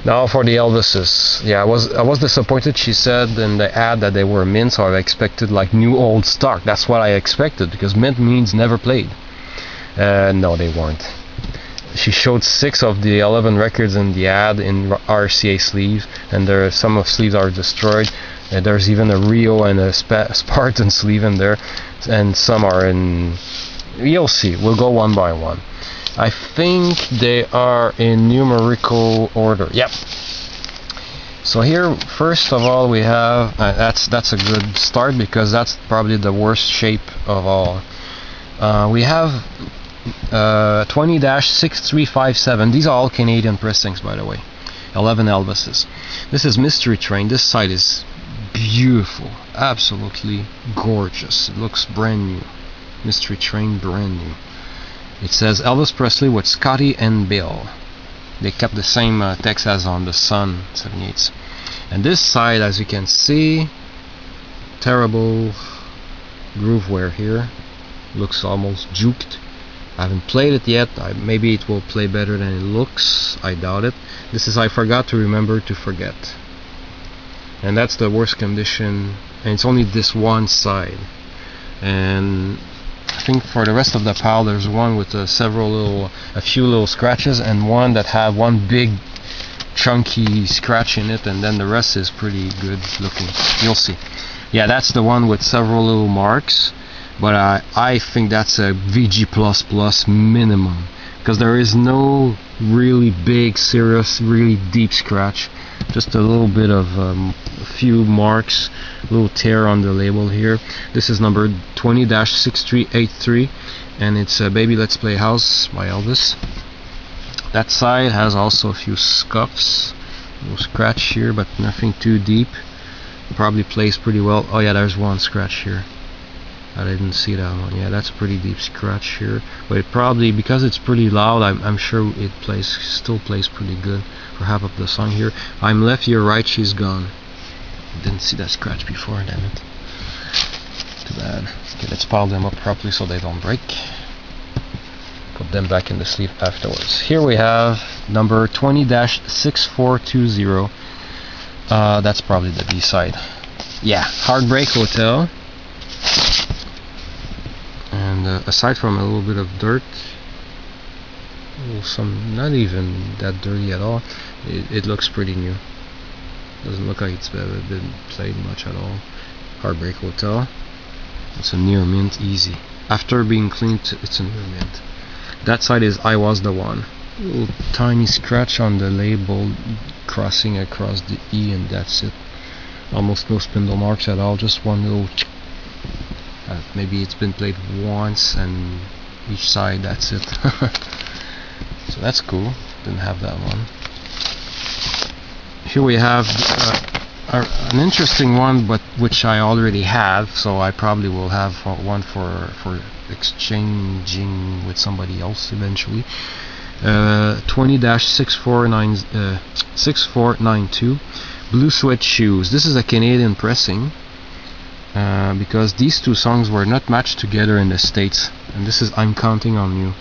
Now for the Elvises, yeah, I was disappointed. She said in the ad that they were mint, so I expected like new old stock. That's what I expected, because mint means never played. No, they weren't. She showed 6 of the 11 records in the ad in RCA sleeves, and there are some of sleeves are destroyed. There's even a Rio and a Spartan sleeve in there, and some are in. You'll see. We'll go one by one. I think they are in numerical order. Yep. So here, first of all, we have that's a good start, because that's probably the worst shape of all. We have 20-6357. These are all Canadian pressings, by the way. 11 Elvises. This is Mystery Train. This side is beautiful, absolutely gorgeous. It looks brand new. Mystery Train, brand new. It says Elvis Presley with Scotty and Bill. They kept the same text as on the Sun 78s. And this side, as you can see, terrible groove wear here. Looks almost juked. I haven't played it yet. Maybe it will play better than it looks. I doubt it. This is I forgot to remember to forget. And that's the worst condition. And it's only this one side. And I think for the rest of the pile, there's one with a few little scratches, and one that have one big chunky scratch in it, and then the rest is pretty good looking. You'll see. Yeah, that's the one with several little marks. But I think that's a VG++ minimum, because there is no really big, serious, really deep scratch. Just a little bit of a few marks, a little tear on the label here. This is number 20-6383, and it's Baby Let's Play House by Elvis. That side has also a few scuffs, a little scratch here, but nothing too deep. Probably plays pretty well. Oh yeah, there's one scratch here. I didn't see that one. Yeah, that's a pretty deep scratch here, but it probably, because it's pretty loud, I'm sure it still plays pretty good for half of the song here. I'm left, you're right, she's gone. Didn't see that scratch before, damn it. Too bad. Okay, let's pile them up properly so they don't break. Put them back in the sleeve afterwards. Here we have number 20-6420. That's probably the B side. Yeah, Heartbreak Hotel. And aside from a little bit of dirt, some not even that dirty at all, it looks pretty new. Doesn't look like it's been played much at all. Heartbreak Hotel. It's a near mint, easy. After being cleaned, it's a near mint. That side is I Was the One. A little tiny scratch on the label crossing across the E, and that's it. Almost no spindle marks at all, just one little maybe it's been played once, and each side, that's it. So that's cool. Didn't have that one. Here we have an interesting one, but which I already have, so I probably will have one for exchanging with somebody else eventually. 20-6492 Blue Sweat Shoes. This is a Canadian pressing, because these two songs were not matched together in the States, and this is I'm Counting on You.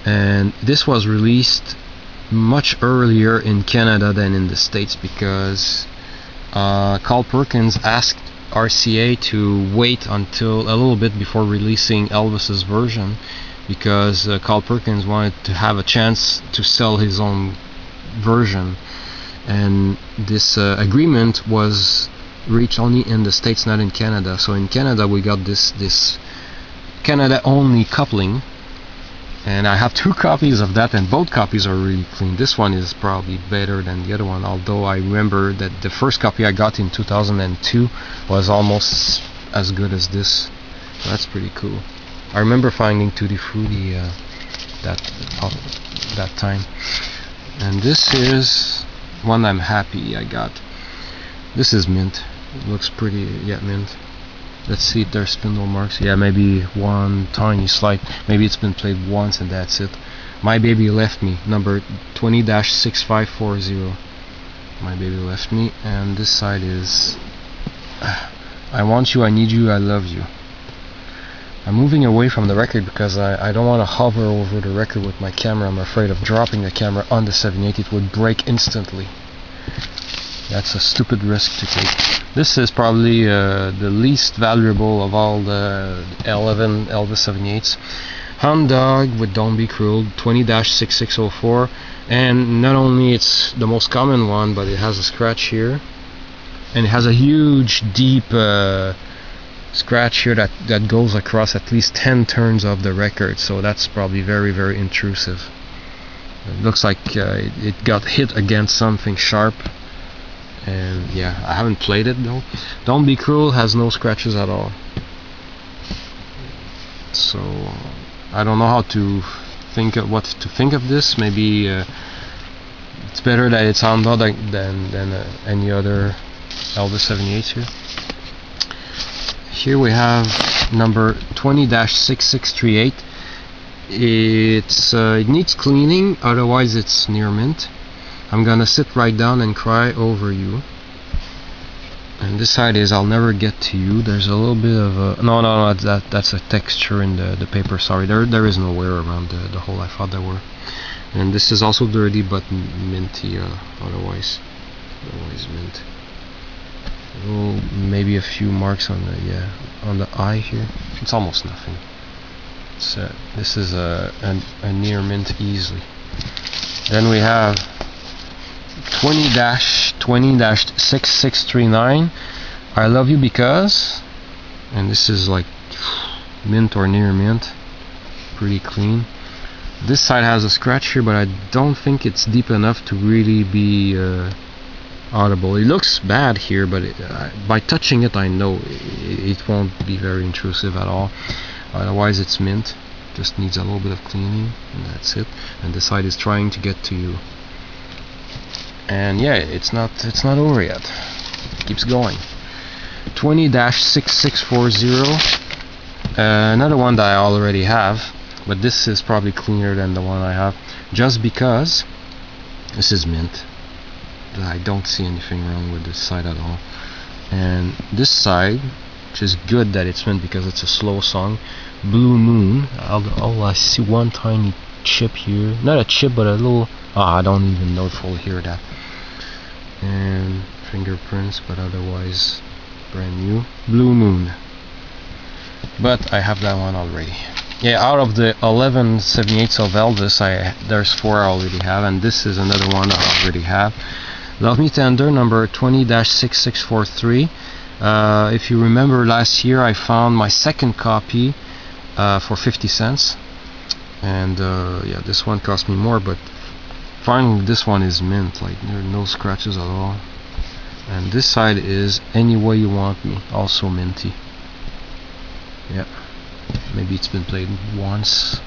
And this was released much earlier in Canada than in the States, because Carl Perkins asked RCA to wait until a little bit before releasing Elvis's version, because Carl Perkins wanted to have a chance to sell his own version, and this agreement was reached only in the States, not in Canada. So in Canada we got this Canada only coupling, and I have 2 copies of that, and both copies are really clean. This one is probably better than the other one, although I remember that the first copy I got in 2002 was almost as good as this. So that's pretty cool. I remember finding Tutti Frutti that time. And this is one I'm happy I got. This is mint. It looks pretty, yeah, mint. Let's see if there's spindle marks. Yeah, maybe one tiny slight. Maybe it's been played once and that's it. My Baby Left Me, number 20-6540. My Baby Left Me. And this side is I Want You, I Need You, I Love You. I'm moving away from the record because I don't want to hover over the record with my camera. I'm afraid of dropping the camera on the 78. It would break instantly. That's a stupid risk to take. This is probably the least valuable of all the 11 Elvis 78s. Hound Dog with Don't Be Cruel, 20-6604, and not only it's the most common one, but it has a scratch here, and it has a huge deep scratch here that goes across at least 10 turns of the record, so that's probably very, very intrusive. It looks like it got hit against something sharp. And yeah, I haven't played it though. Don't Be Cruel has no scratches at all, so I don't know how to think of what to think of this. Maybe it's better that it's on than any other Elvis 78 here. Here we have number 20-6638. It needs cleaning, otherwise it's near mint. I'm gonna sit right down and cry over you. And this side is I'll never get to you. There's a little bit of a no, that's a texture in the paper. Sorry, there is no wear around the hole. I thought there were. And this is also dirty but minty. Otherwise mint. Oh, maybe a few marks on the eye here. It's almost nothing. This is a near mint easily. Then we have 20-6639. I Love You Because, and this is like mint or near mint, pretty clean. This side has a scratch here, but I don't think it's deep enough to really be audible. It looks bad here, but by touching it I know it won't be very intrusive at all. Otherwise it's mint, just needs a little bit of cleaning, and that's it. And this side is trying to get to you. And yeah, it's not over yet. It keeps going. 20-6640. Another one that I already have, but this is probably cleaner than the one I have. Just Because. This is mint. I don't see anything wrong with this side at all. And this side, which is good that it's mint because it's a slow song. Blue Moon. I see one tiny chip here. Not a chip, but a little. I don't even know if we'll hear that. And fingerprints, but otherwise brand new. Blue Moon. But I have that one already. Yeah, out of the 11 78s of Elvis, there's 4 I already have, and this is another one I already have. Love Me Tender, number 20-6643. If you remember last year, I found my second copy for 50 cents. And yeah, this one cost me more, but finally this one is mint, like there are no scratches at all. And this side is Any Way You Want Me, also minty. Yeah, maybe it's been played once.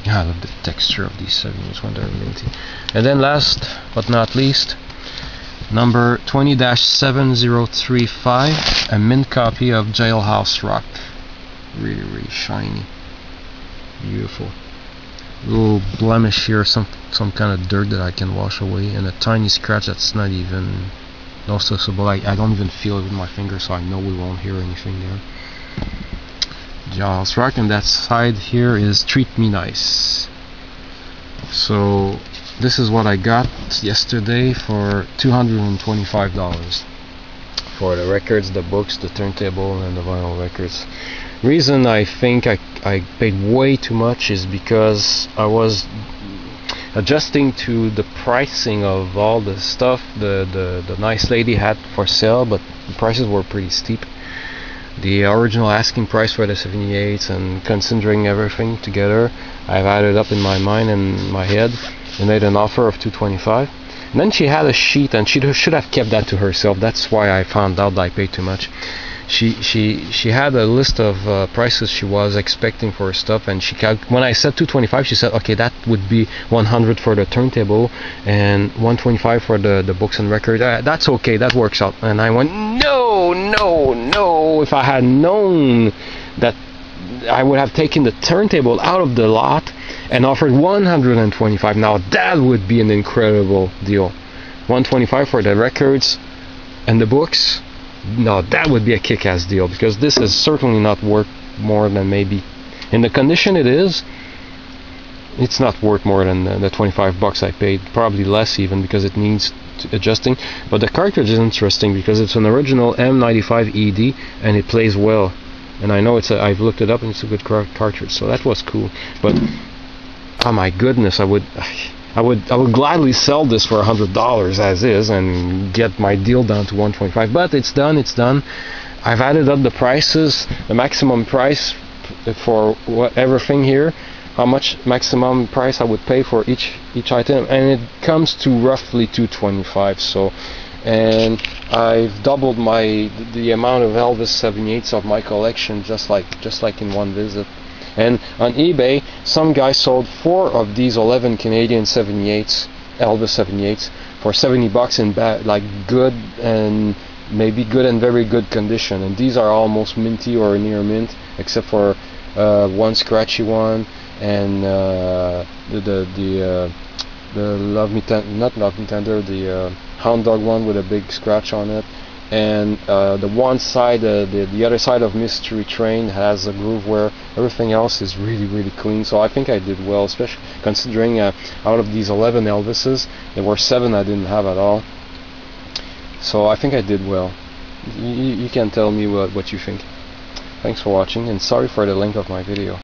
Yeah, I love the texture of these 70s when they're minty. And then last but not least, number 20-7035, a mint copy of Jailhouse Rock. Really, really shiny. Beautiful. Little blemish here, some kind of dirt that I can wash away, and a tiny scratch that's not even noticeable. I don't even feel it with my finger, so I know we won't hear anything there. Jailhouse Rock, and that side here is Treat Me Nice. So this is what I got yesterday for $225 for the records, the books, the turntable, and the vinyl records. Reason I think I paid way too much is because I was adjusting to the pricing of all the stuff the nice lady had for sale, but the prices were pretty steep. The original asking price for the 78s, and considering everything together, I've added up in my mind and my head and made an offer of $225. And then she had a sheet, and she should have kept that to herself. That's why I found out that I paid too much. She had a list of prices she was expecting for her stuff, and when I said $225, she said, okay, that would be $100 for the turntable and $125 for the books and records. That's okay, that works out. And I went, no. If I had known that, I would have taken the turntable out of the lot and offered $125. Now that would be an incredible deal. $125 for the records and the books, no, that would be a kick-ass deal, because this is certainly not worth more than, maybe in the condition it is, it's not worth more than the 25 bucks I paid, probably less even, because it needs adjusting. But the cartridge is interesting because it's an original M95 ED and it plays well, and I know I've looked it up and it's a good cartridge, so that was cool. But oh my goodness, I would gladly sell this for $100 as is and get my deal down to 125. But it's done. I've added up the prices, the maximum price for everything here, how much maximum price I would pay for each item, and it comes to roughly $225. So, and I've doubled the amount of Elvis 78s of my collection just like in one visit. And on eBay, some guy sold 4 of these 11 Canadian 78s, Elvis 78s, for 70 bucks in like good and maybe good and very good condition. And these are almost minty or near mint, except for one scratchy one, and the the Hound Dog one with a big scratch on it. And the one side, the other side of Mystery Train has a groove where everything else is really clean. So I think I did well, especially considering out of these 11 Elvises, there were 7 I didn't have at all. So I think I did well. You can tell me what you think. Thanks for watching, and sorry for the length of my video.